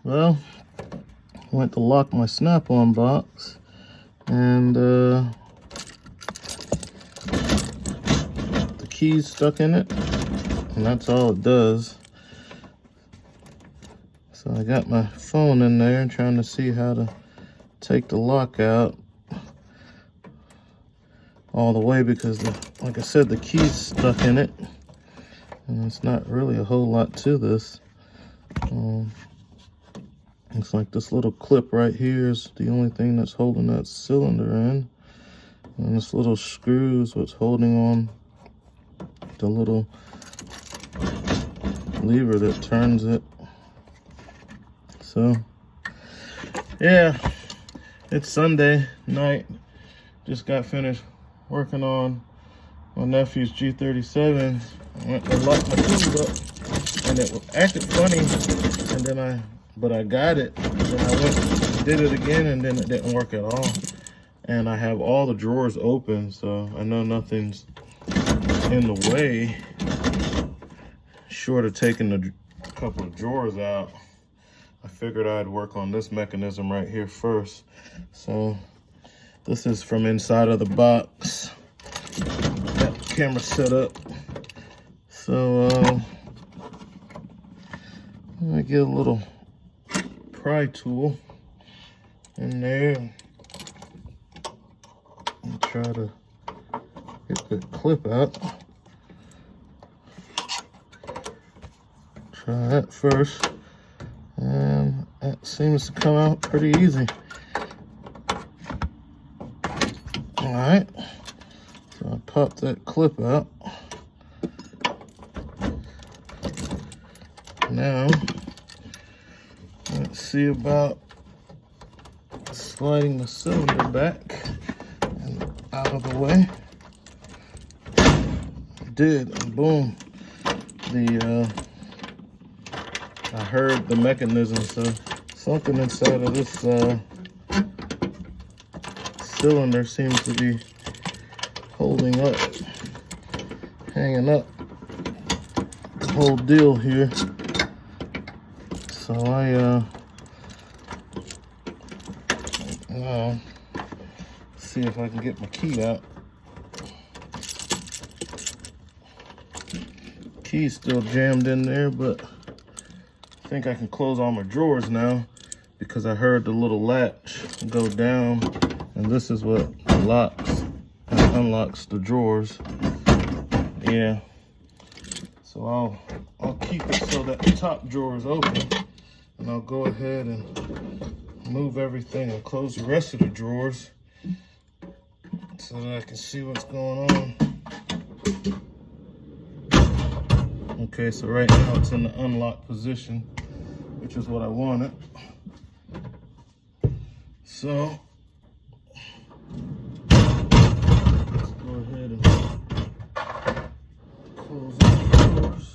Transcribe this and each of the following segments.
Well, I went to lock my Snap-on box, and the key's stuck in it, and that's all it does. So I got my phone in there and trying to see how to take the lock out all the way, because like I said, the key's stuck in it, and it's not really a whole lot to this. Looks like this little clip right here is the only thing that's holding that cylinder in, and this little screw is what's holding on the little lever that turns it. So yeah, it's Sunday night. Just got finished working on my nephew's G37. I went to lock my tools up, and it acted funny, and then but I got it, and then I went and did it again, and then it didn't work at all. And I have all the drawers open, so I know nothing's in the way, short of taking a couple of drawers out. I figured I'd work on this mechanism right here first. So this is from inside of the box. Got the camera set up. So I'm gonna get a little pry tool in there and try to get the clip out. Try that first, and that seems to come out pretty easy. All right, so I popped that clip out. Now let's see about sliding the cylinder back and out of the way. I did, and boom, I heard the mechanism, so something inside of this cylinder seems to be holding up, hanging up the whole deal here. So see if I can get my key out. Key's still jammed in there, but I think I can close all my drawers now, because I heard the little latch go down, and this is what locks and unlocks the drawers. Yeah. So I'll keep it so that the top drawer is open, and I'll go ahead and move everything and close the rest of the drawers so that I can see what's going on. Okay, so right now it's in the unlocked position, which is what I wanted. So let's go ahead and close the doors.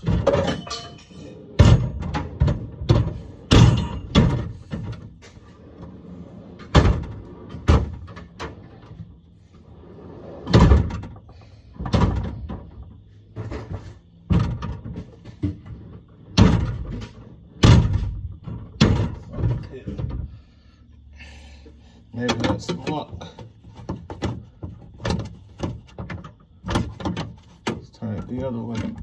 Maybe that's the lock. Let's turn it the other way.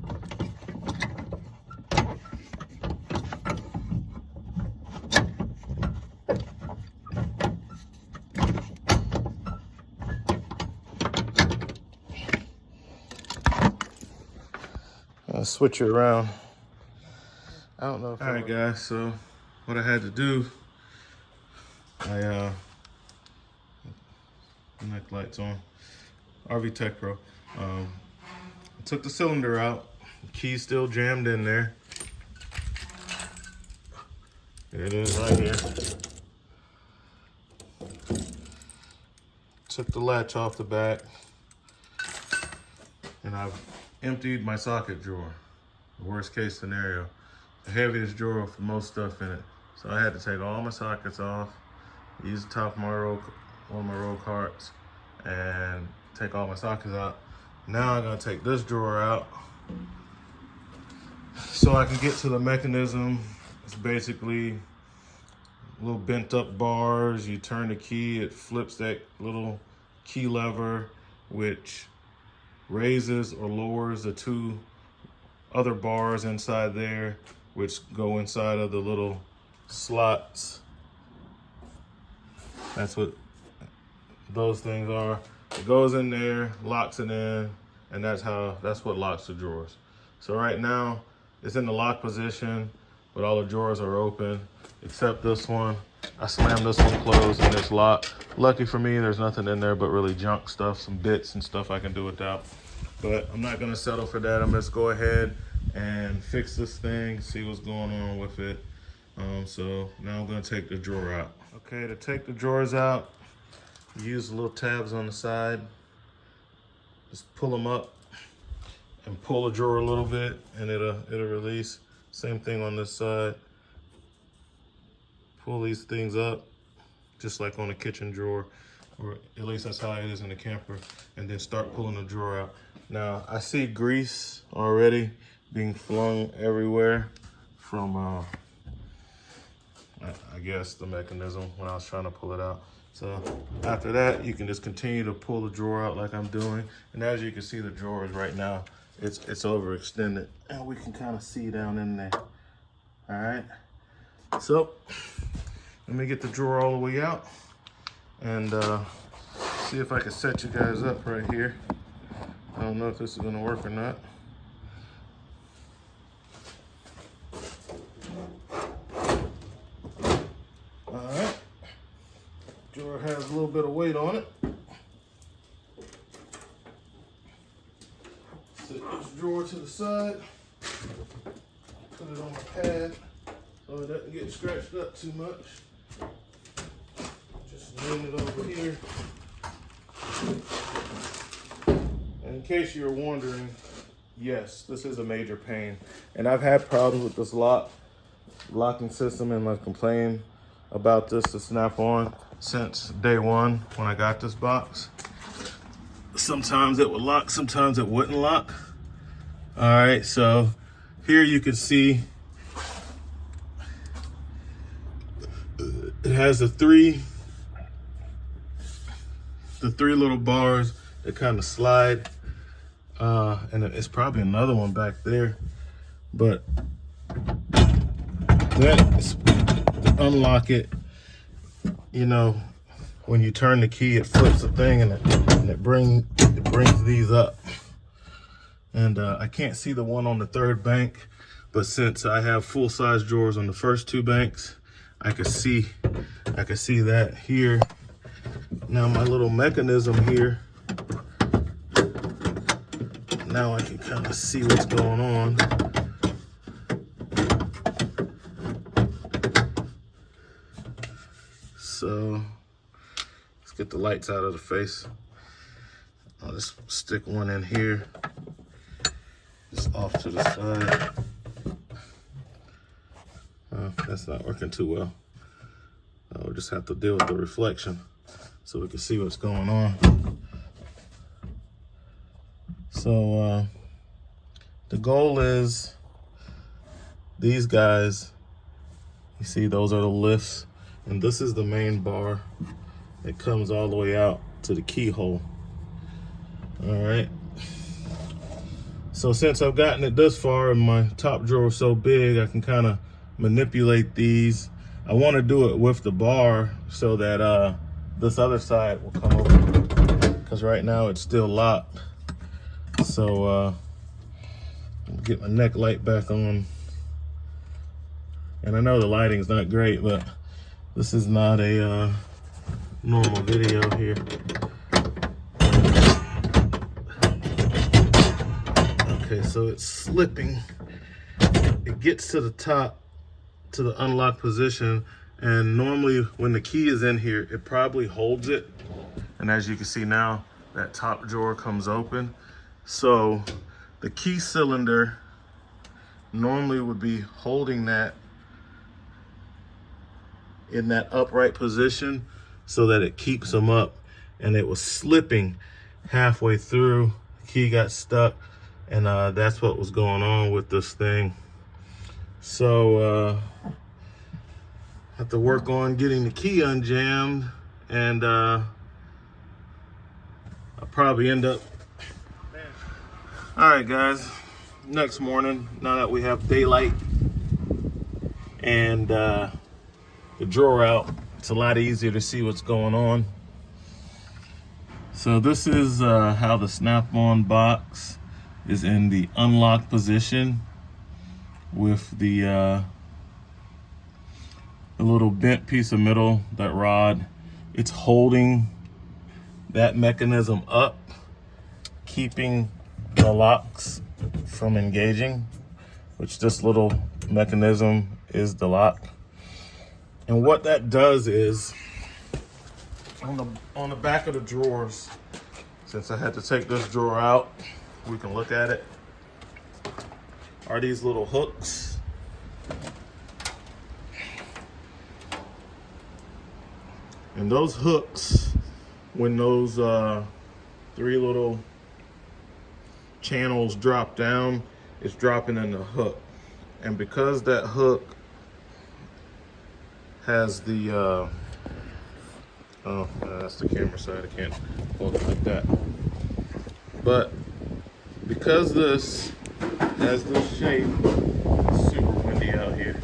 I'll switch it around. I don't know if. All right, guys, so what I had to do, neck lights on, RV Tech Pro. I took the cylinder out, the key's still jammed in there. Here it is right here. Took the latch off the back, and I've emptied my socket drawer. The worst case scenario, the heaviest drawer for most stuff in it. So I had to take all my sockets off, use the top of one of my roll carts, and take all my sockets out. Now I'm gonna take this drawer out so I can get to the mechanism. It's basically little bent up bars. You turn the key, it flips that little key lever, which raises or lowers the two other bars inside there, which go inside of the little slots. That's what those things are. It goes in there, locks it in, and that's what locks the drawers. So right now it's in the lock position, but all the drawers are open except this one. I slammed this one closed and it's locked. Lucky for me, there's nothing in there but really junk stuff, some bits and stuff I can do without. But I'm not gonna settle for that. I'm just go ahead and fix this thing, see what's going on with it. So now I'm gonna take the drawer out. Okay, to take the drawers out, use the little tabs on the side. Just pull them up and pull the drawer a little bit and it'll release. Same thing on this side. Pull these things up, just like on a kitchen drawer, or at least that's how it is in the camper, and then start pulling the drawer out. Now, I see grease already being flung everywhere from, I guess, the mechanism when I was trying to pull it out. So after that, you can just continue to pull the drawer out like I'm doing. And as you can see, the drawers right now, it's overextended, and we can kind of see down in there. All right. So let me get the drawer all the way out and see if I can set you guys up right here. I don't know if this is gonna work or not. All right, drawer has a little bit of weight on it. Set this drawer to the side, put it on my pad so it doesn't get scratched up too much. Just lean it over here. And in case you're wondering, yes, this is a major pain. And I've had problems with this locking system, and I've complained about this to snap on since day one when I got this box. Sometimes it would lock, sometimes it wouldn't lock. All right, so here you can see it has the three little bars that kind of slide, and it's probably another one back there, but that's to unlock it. You know, when you turn the key, it flips the thing, and it brings these up. And I can't see the one on the third bank, but since I have full-size drawers on the first two banks, I can see that here. Now my little mechanism here, now I can kind of see what's going on. So let's get the lights out of the face. I'll just stick one in here, just off to the side. That's not working too well. We'll just have to deal with the reflection so we can see what's going on. So the goal is these guys, you see those are the lifts, and this is the main bar that comes all the way out to the keyhole. All right. So since I've gotten it this far and my top drawer is so big, I can kind of manipulate these. I want to do it with the bar so that this other side will come open, because right now it's still locked. So get my neck light back on. And I know the lighting's not great, but this is not a normal video here. Okay, so it's slipping. It gets to the top, to the unlock position, and normally when the key is in here, it probably holds it. And as you can see now, that top drawer comes open. So the key cylinder normally would be holding that in that upright position so that it keeps them up, and it was slipping halfway through. The key got stuck, and that's what was going on with this thing. So Have to work on getting the key unjammed, and I'll probably end up. All right, guys. Next morning, now that we have daylight and the drawer out, it's a lot easier to see what's going on. So this is how the Snap-on box is in the unlock position with the little bent piece of metal, that rod. It's holding that mechanism up, keeping the locks from engaging, which this little mechanism is the lock. And what that does is, on the back of the drawers, since I had to take this drawer out, we can look at it, are these little hooks. And those hooks, when those 3 little channels drop down, it's dropping in the hook. And because that hook has the oh, that's the camera side, I can't hold it like that. But because this has this shape, it's super windy out here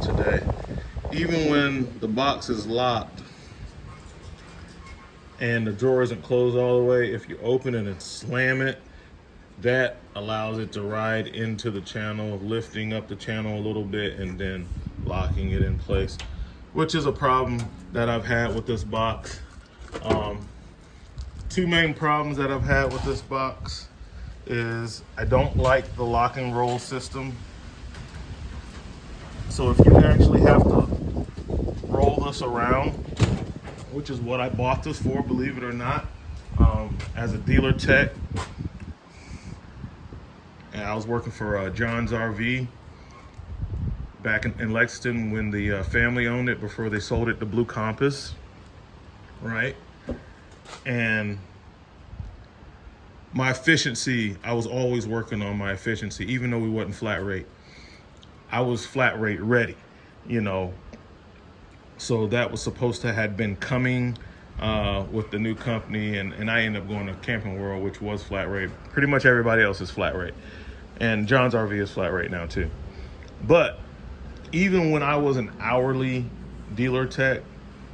today. Even when the box is locked and the drawer isn't closed all the way, if you open it and slam it, that allows it to ride into the channel, lifting up the channel a little bit and then locking it in place, which is a problem that I've had with this box. 2 main problems that I've had with this box is I don't like the lock and roll system. So if you actually have to roll this around, which is what I bought this for, believe it or not, as a dealer tech, and I was working for John's RV back in Lexington when the family owned it before they sold it to Blue Compass, right? And my efficiency, I was always working on my efficiency, even though we wasn't flat rate. I was flat rate ready, you know. So that was supposed to have been coming with the new company, and I ended up going to Camping World, which was flat rate. Pretty much everybody else is flat rate. And John's RV is flat rate now too. But even when I was an hourly dealer tech,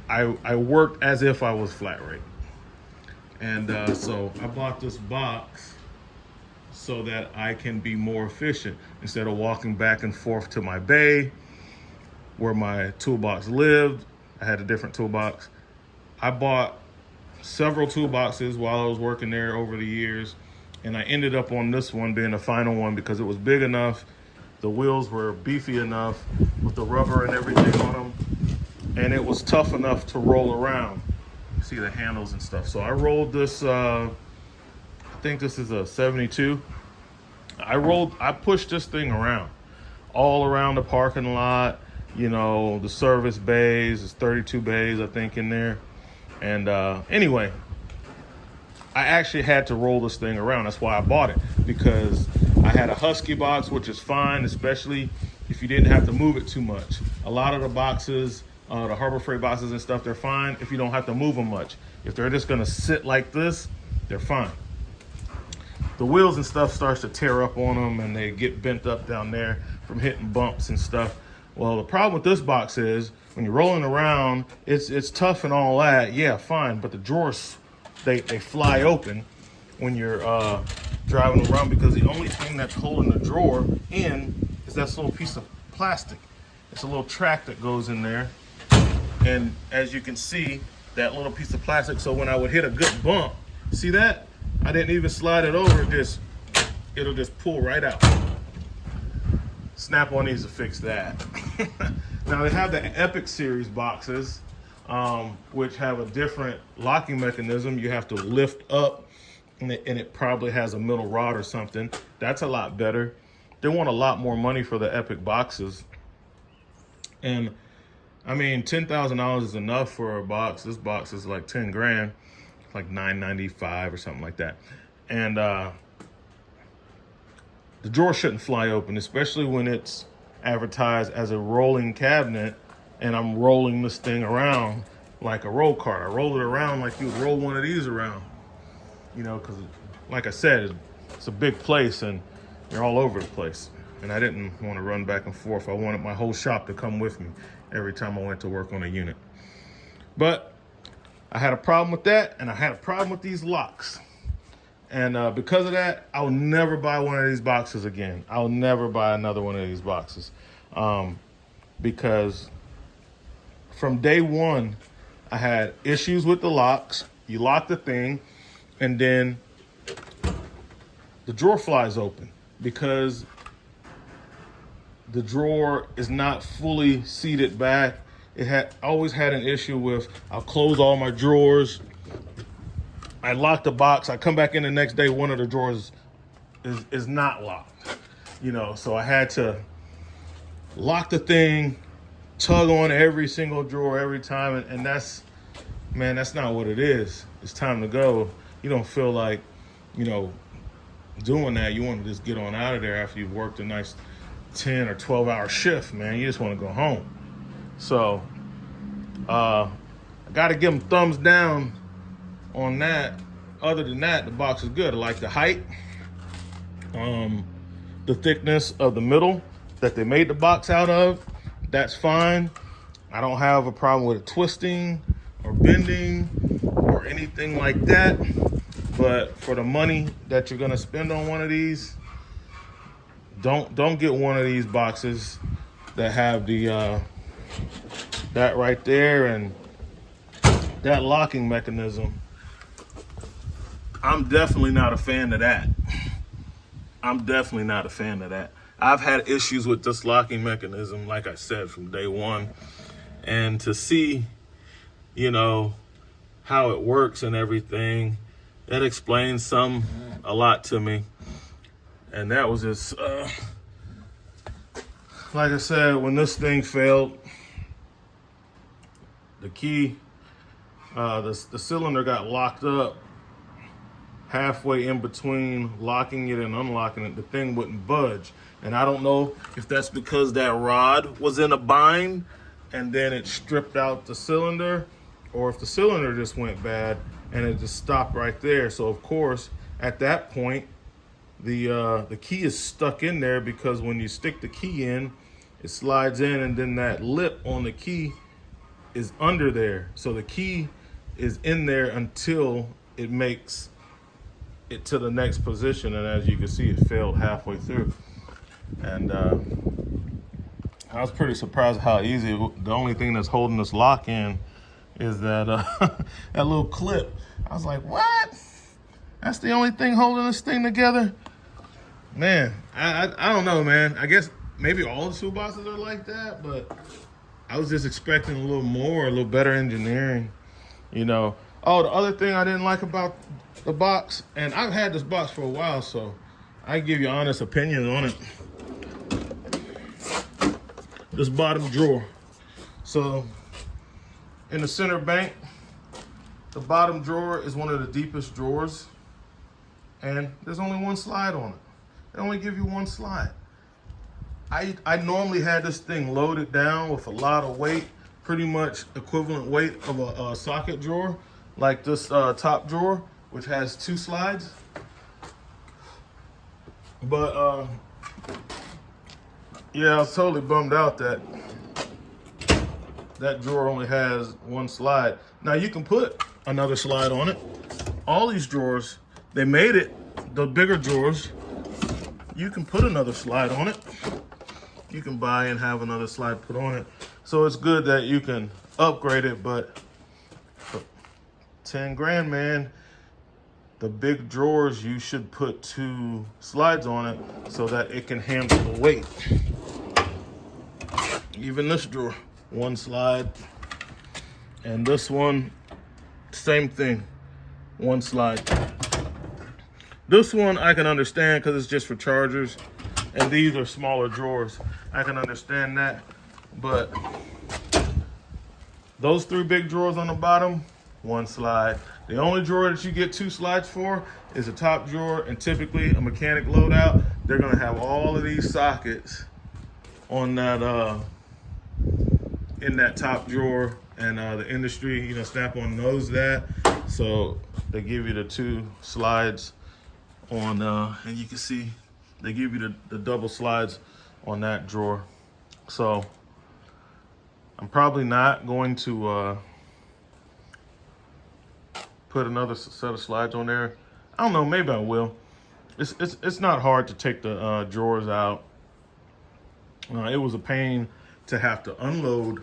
I worked as if I was flat rate. And so I bought this box so that I can be more efficient. Instead of walking back and forth to my bay where my toolbox lived, I had a different toolbox. I bought several toolboxes while I was working there over the years, and I ended up on this one being the final one because it was big enough, the wheels were beefy enough with the rubber and everything on them, and it was tough enough to roll around. You see the handles and stuff. So I rolled this, I think this is a 72. I pushed this thing around, all around the parking lot, you know, the service bays. There's 32 bays, I think, in there. And anyway, I actually had to roll this thing around. That's why I bought it, because I had a Husky box, which is fine, especially if you didn't have to move it too much. A lot of the boxes, the Harbor Freight boxes and stuff, they're fine if you don't have to move them much. If they're just gonna sit like this, they're fine. The wheels and stuff starts to tear up on them, and they get bent up down there from hitting bumps and stuff. Well, the problem with this box is when you're rolling around, it's tough and all that, yeah, fine, but the drawers, they fly open when you're driving around, because the only thing that's holding the drawer in is that little piece of plastic. It's a little track that goes in there, and as you can see, that little piece of plastic, so when I would hit a good bump, see that? I didn't even slide it over, it'll just pull right out. Snap-on needs to fix that. Now they have the Epic series boxes, which have a different locking mechanism. You have to lift up, and it probably has a middle rod or something. That's a lot better. They want a lot more money for the Epic boxes. And I mean, $10,000 is enough for a box. This box is like 10 grand, like $9.95 or something like that. And the drawer shouldn't fly open, especially when it's advertised as a rolling cabinet and I'm rolling this thing around like a roll cart. I roll it around like you would roll one of these around, you know, because like I said, it's a big place and you're all over the place. And I didn't want to run back and forth. I wanted my whole shop to come with me every time I went to work on a unit. But I had a problem with that, and I had a problem with these locks. And because of that, I'll never buy one of these boxes again. I'll never buy another one of these boxes. Because from day one, I had issues with the locks. You lock the thing, and then the drawer flies open because the drawer is not fully seated back. It always had an issue with, I'll close all my drawers. I lock the box. I come back in the next day, one of the drawers is not locked. You know, so I had to lock the thing, tug on every single drawer every time. And that's, man, that's not what it is. It's time to go. You don't feel like, you know, doing that. You want to just get on out of there after you've worked a nice 10 or 12 hour shift, man. You just want to go home. So I got to give them thumbs down on that. Other than that, the box is good. I like the height, the thickness of the middle that they made the box out of. That's fine. I don't have a problem with it twisting or bending or anything like that. But for the money that you're gonna spend on one of these, don't get one of these boxes that have the that right there and that locking mechanism. I'm definitely not a fan of that. I'm definitely not a fan of that. I've had issues with this locking mechanism, like I said, from day one. And to see, you know, how it works and everything, that explains a lot to me. And that was just, like I said, when this thing failed, the key, the cylinder got locked up halfway in between locking it and unlocking it. The thing wouldn't budge. And I don't know if that's because that rod was in a bind and then it stripped out the cylinder, or if the cylinder just went bad and it just stopped right there. So of course, at that point, the key is stuck in there, because when you stick the key in, it slides in, and then that lip on the key is under there. So the key is in there until it makes it to the next position. And as you can see, it failed halfway through. And I was pretty surprised how easy. The only thing that's holding this lock in is that that little clip. I was like, what? That's the only thing holding this thing together? Man, I don't know, man. I guess maybe all the toolboxes are like that, but I was just expecting a little more, a little better engineering, you know. Oh, the other thing I didn't like about the box, and I've had this box for a while, so I give you an honest opinion on it. This bottom drawer. So in the center bank, the bottom drawer is one of the deepest drawers, and there's only one slide on it. They only give you one slide. I normally had this thing loaded down with a lot of weight, pretty much equivalent weight of a socket drawer, like this top drawer, which has 2 slides. But yeah, I was totally bummed out that that drawer only has 1 slide. Now you can put another slide on it. All these drawers, they made it, the bigger drawers, you can put another slide on it. You can buy and have another slide put on it. So it's good that you can upgrade it, but for 10 grand, man, the big drawers, you should put 2 slides on it so that it can handle the weight. Even this drawer, 1 slide. And this one, same thing, 1 slide. This one I can understand because it's just for chargers, and these are smaller drawers. I can understand that, but those 3 big drawers on the bottom, 1 slide. The only drawer that you get 2 slides for is a top drawer, and typically a mechanic loadout, they're gonna have all of these sockets on that in that top drawer, and the industry, you know, Snap-on knows that. So they give you the 2 slides on, and you can see they give you the double slides on that drawer. So I'm probably not going to put another set of slides on there. I don't know, maybe I will. It's not hard to take the drawers out. It was a pain to have to unload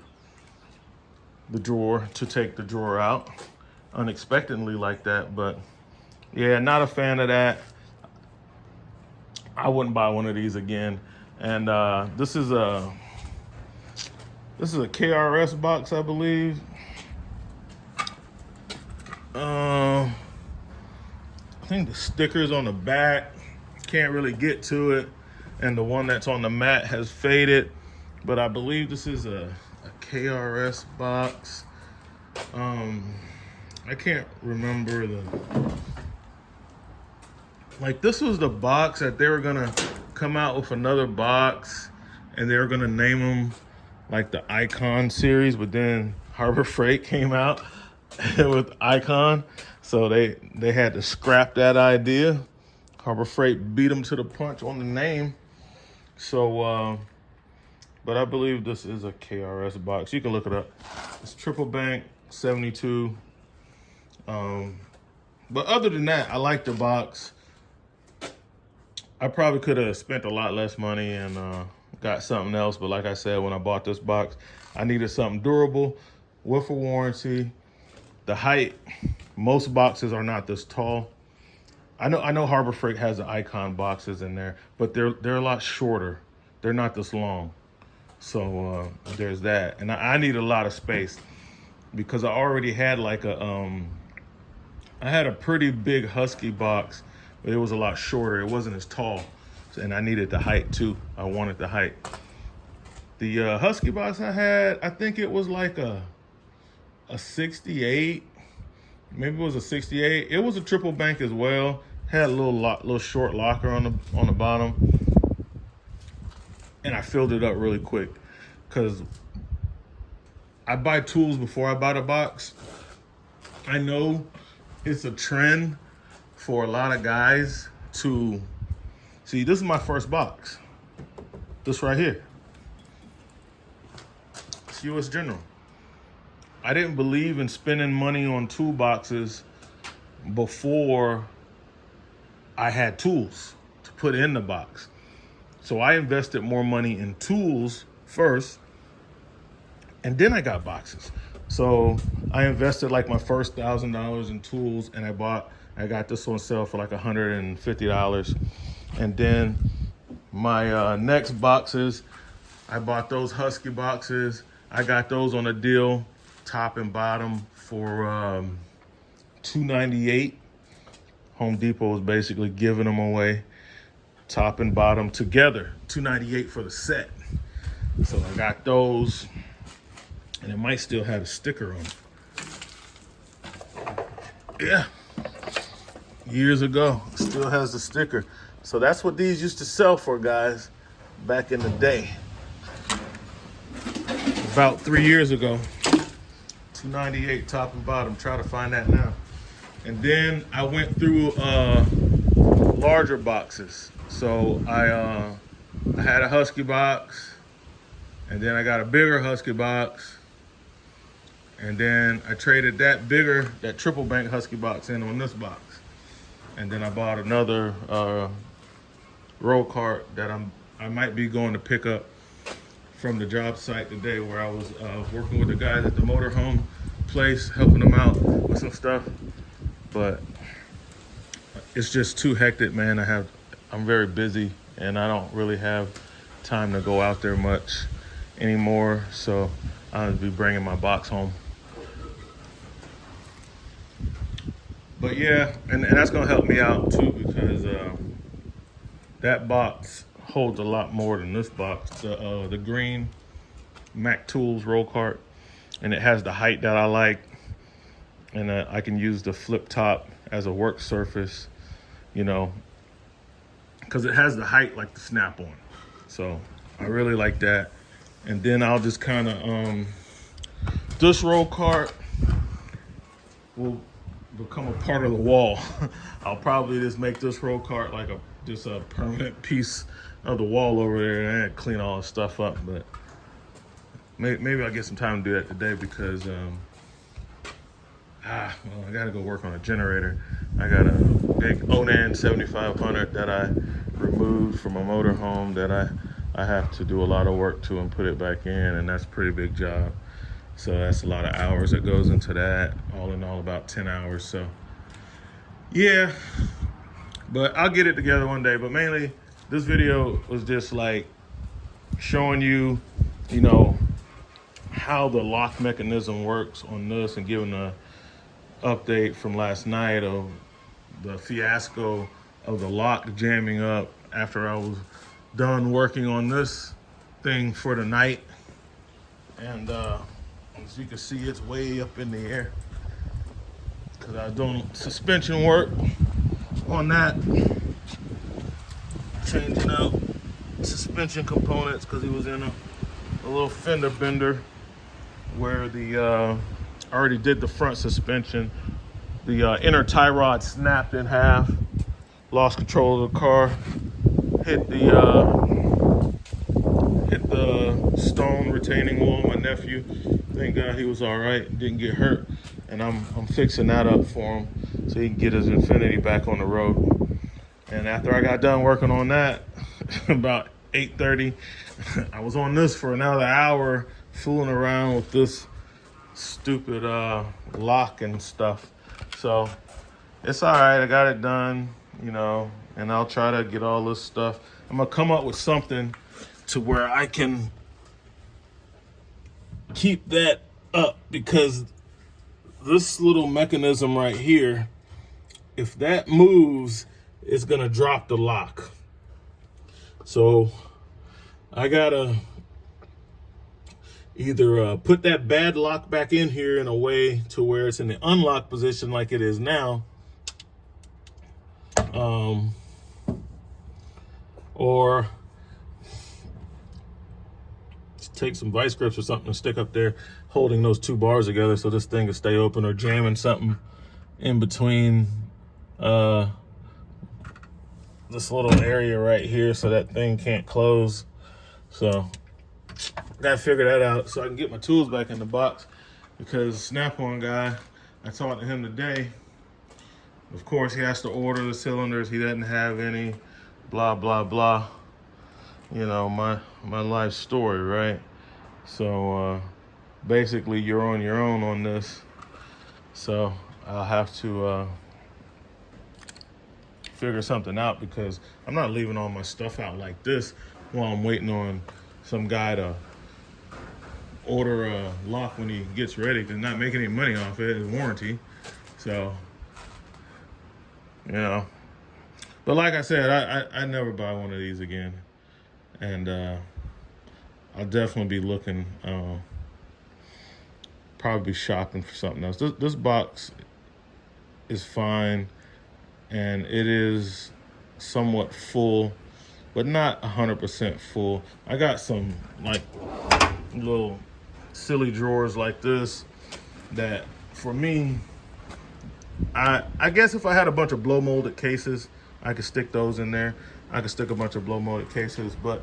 the drawer to take the drawer out unexpectedly like that, but yeah, not a fan of that. I wouldn't buy one of these again. And this is a KRS box, I believe. I think the sticker's on the back. Can't really get to it. And the one that's on the mat has faded. But I believe this is a KRS box. I can't remember like this was the box that they were gonna come out with another box and they were gonna name them like the Icon series, but then Harbor Freight came out with Icon. So they had to scrap that idea. Harbor Freight beat them to the punch on the name. So, but I believe this is a KRS box. You can look it up. It's triple bank, 72. But other than that, I like the box. I probably could have spent a lot less money and got something else. But like I said, when I bought this box, I needed something durable with a warranty. The height, most boxes are not this tall. I know Harbor Freight has the Icon boxes in there, but they're a lot shorter. They're not this long. So there's that. And I need a lot of space because I already had like I had a pretty big Husky box, but it was a lot shorter. It wasn't as tall. And I needed the height too. I wanted the height. The Husky box I had, I think it was like a 68. Maybe it was a 68. It was a triple bank as well. Had a little short locker on the bottom. And I filled it up really quick because I buy tools before I buy the box. I know it's a trend for a lot of guys to see. This is my first box. This right here. It's US General. I didn't believe in spending money on toolboxes before I had tools to put in the box. So I invested more money in tools first, and then I got boxes. So I invested like my first $1,000 in tools, and I got this on sale for like $150. And then my next boxes, I bought those Husky boxes. I got those on a deal, top and bottom, for $298. Home Depot was basically giving them away, top and bottom together, $298 for the set. So I got those, and it might still have a sticker on it. Yeah, years ago, it still has the sticker. So that's what these used to sell for, guys, back in the day. About 3 years ago, $298 top and bottom. Try to find that now. And then I went through larger boxes. So I had a Husky box, and then I got a bigger Husky box, and then I traded that triple bank Husky box in on this box. And then I bought another roll cart that I might be going to pick up from the job site today, where I was working with the guys at the motorhome place, helping them out with some stuff. But it's just too hectic, man. I'm very busy, and I don't really have time to go out there much anymore. So I'll be bringing my box home. But yeah, and that's gonna help me out too, because that box holds a lot more than this box. The green Mac Tools roll cart, and it has the height that I like, and I can use the flip top as a work surface, you know, because it has the height like the Snap-on. So I really like that. And then I'll just kind of this roll cart will become a part of the wall. I'll probably just make this roll cart like just a permanent piece of the wall over there, and clean all the stuff up. But maybe I'll get some time to do that today because well, I gotta go work on a generator. I got a big Onan 7500 that I removed from a motorhome that I have to do a lot of work to and put it back in, and that's a pretty big job. So that's a lot of hours that goes into that. All in all, about 10 hours. So yeah, but I'll get it together one day. But mainly this video was just like showing you, you know, how the lock mechanism works on this, and giving a update from last night of the fiasco of the lock jamming up after I was done working on this thing for the night. And as you can see, it's way up in the air because I was doing suspension work on that, changing out suspension components because he was in a little fender bender where the I already did the front suspension. The inner tie rod snapped in half, lost control of the car, hit the stone retaining wall. My nephew, thank God he was all right, didn't get hurt, and I'm fixing that up for him so he can get his Infinity back on the road. And after I got done working on that, about 8:30, I was on this for another hour, fooling around with this stupid lock and stuff. So it's all right, I got it done, you know, and I'll try to get all this stuff. I'm gonna come up with something to where I can keep that up, because this little mechanism right here, if that moves, it's gonna drop the lock. So I gotta either put that bad lock back in here in a way to where it's in the unlock position like it is now, or take some vice grips or something and stick up there holding those two bars together so this thing can stay open, or jamming something in between this little area right here so that thing can't close. So gotta figure that out so I can get my tools back in the box, because Snap-on guy, I talked to him today. Of course, he has to order the cylinders. He doesn't have any, blah, blah, blah. You know, my life story, right? So basically you're on your own on this. So I'll have to figure something out, because I'm not leaving all my stuff out like this while I'm waiting on some guy to order a lock when he gets ready, because not making any money off it, it's warranty. So, you know, but like I said, I never buy one of these again. And I'll definitely be looking, probably shopping for something else. This box is fine, and it is somewhat full, but not 100% full. I got some like little silly drawers like this that, for me, I guess if I had a bunch of blow molded cases, I could stick those in there. I could stick a bunch of blow molded cases, but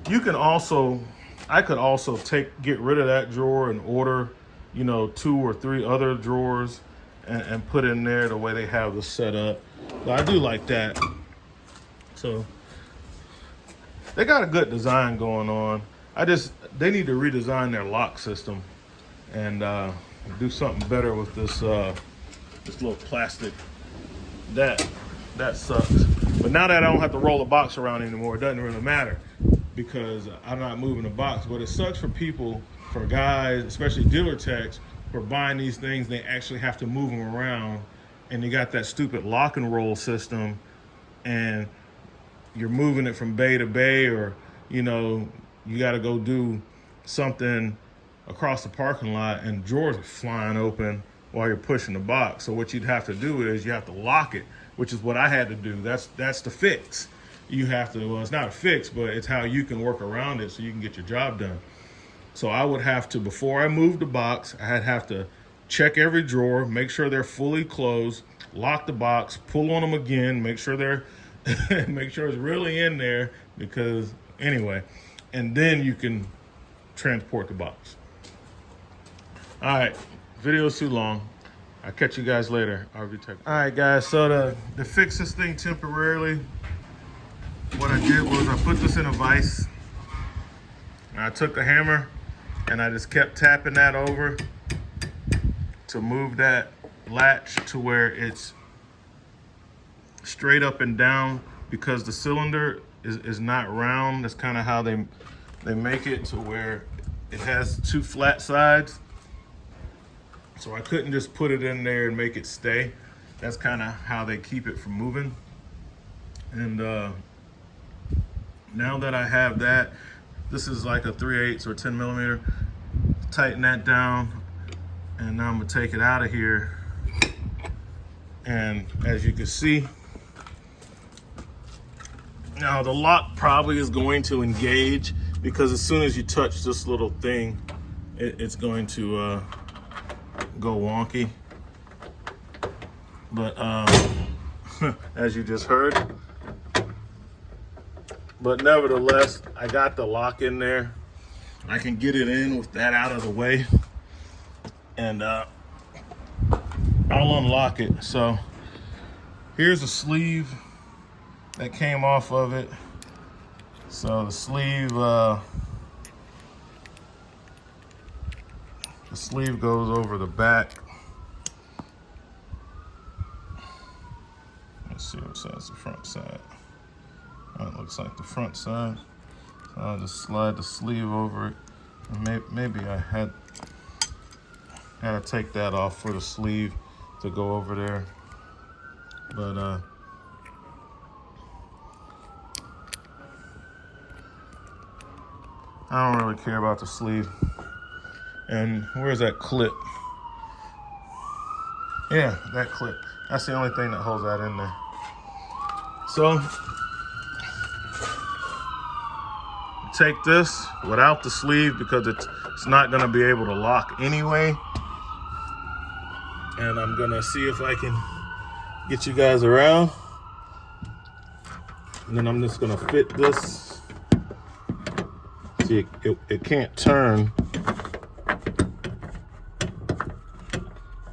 you can also, I could also get rid of that drawer and order, you know, 2 or 3 other drawers and put in there the way they have this set up. But I do like that. So they got a good design going on. They need to redesign their lock system and do something better with this this little plastic. That sucks. But now that I don't have to roll the box around anymore, it doesn't really matter, because I'm not moving the box. But it sucks for people, for guys, especially dealer techs, who are buying these things, they actually have to move them around, and you got that stupid lock and roll system, and you're moving it from bay to bay, or, you know, you got to go do something across the parking lot and drawers are flying open while you're pushing the box. So what you'd have to do is you have to lock it, which is what I had to do. That's the fix. You have to, well, it's not a fix, but it's how you can work around it so you can get your job done. So I would have to, before I moved the box, I'd have to check every drawer, make sure they're fully closed, lock the box, pull on them again, make sure they're, make sure it's really in there, because anyway, and then you can transport the box. All right, video's too long. I'll catch you guys later. RV Tech. All right, guys, so to fix this thing temporarily, what I did was I put this in a vise. And I took a hammer and I just kept tapping that over to move that latch to where it's straight up and down, because the cylinder is not round. That's kind of how they make it, to where it has two flat sides. So I couldn't just put it in there and make it stay. That's kind of how they keep it from moving. And now that I have that, this is like a 3/8 or 10 millimeter. Tighten that down, and now I'm gonna take it out of here. And as you can see, now the lock probably is going to engage, because as soon as you touch this little thing, it's going to go wonky. But as you just heard. But nevertheless, I got the lock in there. I can get it in with that out of the way, and I'll unlock it. So here's a sleeve that came off of it. So the sleeve goes over the back. Let's see what side's the front side. That looks like the front side. So I'll just slide the sleeve over it. And maybe I had to take that off for the sleeve to go over there. But I don't really care about the sleeve. And where's that clip? Yeah, that clip. That's the only thing that holds that in there. So take this without the sleeve, because it's not gonna be able to lock anyway. And I'm gonna see if I can get you guys around. And then I'm just gonna fit this. See, it can't turn.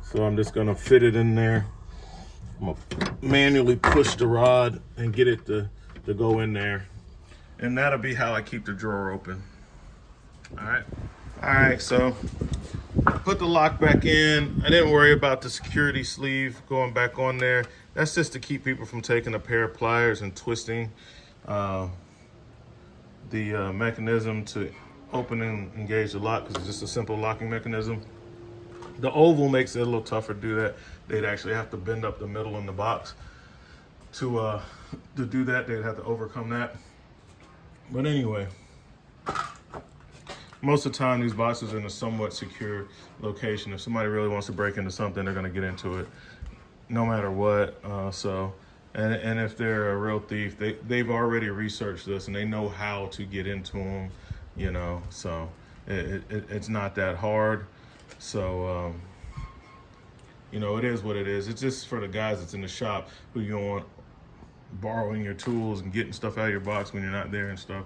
So I'm just gonna fit it in there. I'm gonna manually push the rod and get it to go in there. And that'll be how I keep the drawer open. All right, so put the lock back in. I didn't worry about the security sleeve going back on there. That's just to keep people from taking a pair of pliers and twisting the mechanism to open and engage the lock, because it's just a simple locking mechanism. The oval makes it a little tougher to do that. They'd actually have to bend up the middle in the box to do that. They'd have to overcome that. But anyway, most of the time these boxes are in a somewhat secure location. If somebody really wants to break into something, they're gonna get into it no matter what. And if they're a real thief, they've already researched this and they know how to get into them, you know, so it's not that hard. So, you know, it is what it is. It's just for the guys that's in the shop who you don't want borrowing your tools and getting stuff out of your box when you're not there and stuff.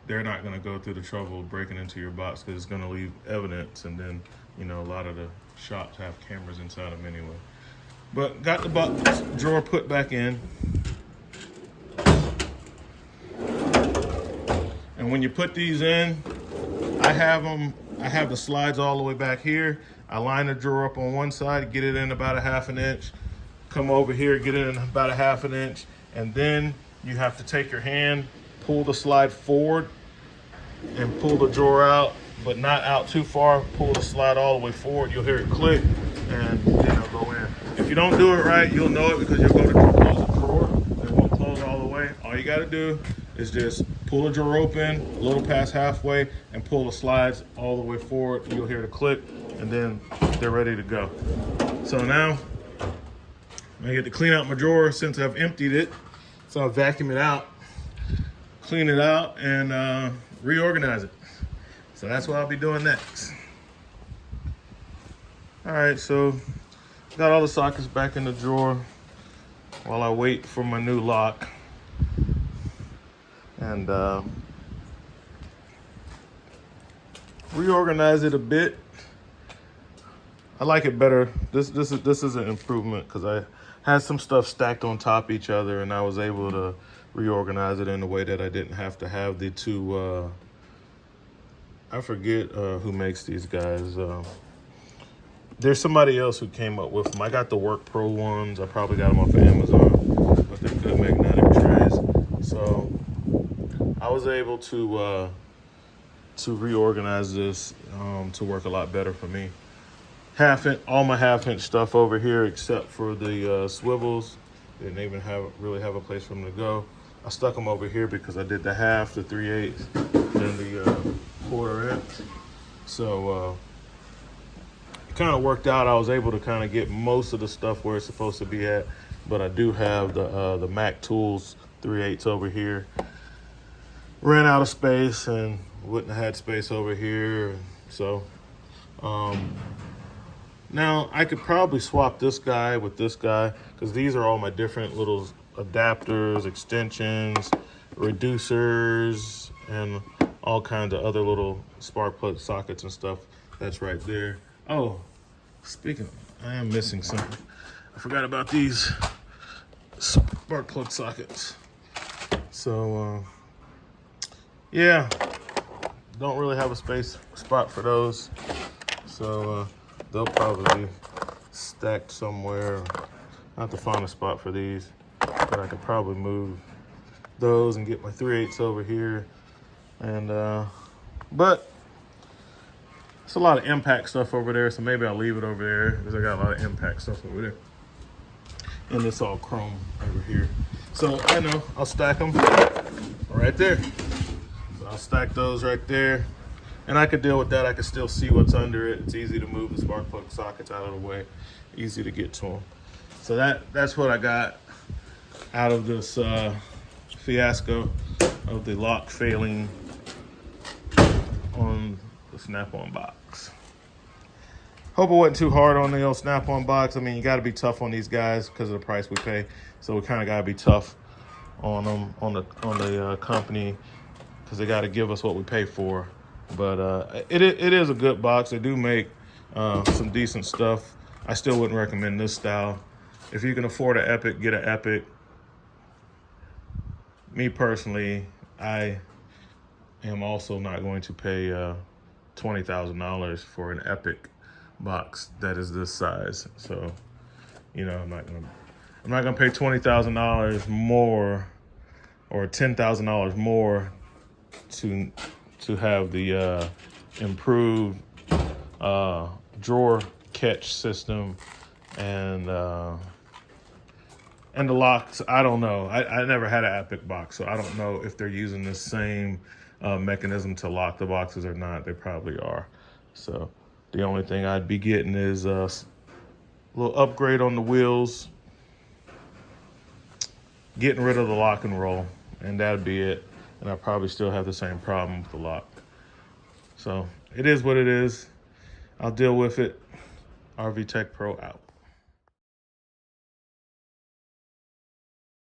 They're not going to go through the trouble of breaking into your box, because it's going to leave evidence, and then, you know, a lot of the shops have cameras inside them anyway. But got the box drawer put back in. And when you put these in, I have the slides all the way back here. I line the drawer up on one side, get it in about a 1/2 inch, come over here, get it in about a 1/2 inch, and then you have to take your hand, pull the slide forward and pull the drawer out, but not out too far. Pull the slide all the way forward. You'll hear it click, and then it'll go in. If you don't do it right, you'll know it, because you'll go to close the drawer. It won't close all the way. All you got to do is just pull the drawer open a little past halfway and pull the slides all the way forward. You'll hear the click, and then they're ready to go. So now I get to clean out my drawer since I've emptied it. So I'll vacuum it out, clean it out, and reorganize it. So that's what I'll be doing next. All right, so got all the sockets back in the drawer while I wait for my new lock. And reorganize it a bit. I like it better. This is an improvement because I had some stuff stacked on top of each other, and I was able to reorganize it in a way that I didn't have to have the two. I forget who makes these guys. There's somebody else who came up with them. I got the Work Pro ones. I probably got them off of Amazon, but they're good magnetic trays. So I was able to reorganize this to work a lot better for me. All my half-inch stuff over here, except for the swivels. Didn't even really have a place for them to go. I stuck them over here because I did the half, the 3/8, and the 1/4 inch. So it kind of worked out. I was able to kind of get most of the stuff where it's supposed to be at, but I do have the Mac Tools 3/8 over here. Ran out of space and wouldn't have had space over here. So now I could probably swap this guy with this guy because these are all my different little adapters, extensions, reducers, and all kinds of other little spark plug sockets and stuff. That's right there. Oh, speaking of, I am missing something. I forgot about these spark plug sockets. So yeah, don't really have a spot for those. So they'll probably be stacked somewhere. I have to find a spot for these, but I could probably move those and get my 3/8 over here. And but it's a lot of impact stuff over there, so maybe I'll leave it over there because I got a lot of impact stuff over there. And it's all chrome over here. So I know I'll stack them right there. So I'll stack those right there. And I could deal with that. I could still see what's under it. It's easy to move the spark plug sockets out of the way. Easy to get to them. So that's what I got out of this fiasco of the lock failing on the Snap-on box. Hope it wasn't too hard on the old Snap-on box. I mean, you got to be tough on these guys because of the price we pay. So we kind of got to be tough on them, on the company, because they got to give us what we pay for. But it is a good box. They do make some decent stuff. I still wouldn't recommend this style. If you can afford an Epic, get an Epic. Me personally, I am also not going to pay $20,000 for an Epic box that is this size. So, you know, I'm not gonna pay $20,000 more or $10,000 more to have the improved drawer catch system and the locks. I don't know. I never had an Epic box, so I don't know if they're using the same mechanism to lock the boxes or not. They probably are. So the only thing I'd be getting is a little upgrade on the wheels, getting rid of the lock and roll, and that'd be it. And I probably still have the same problem with the lock. So it is what it is. I'll deal with it. RV Tech Pro out.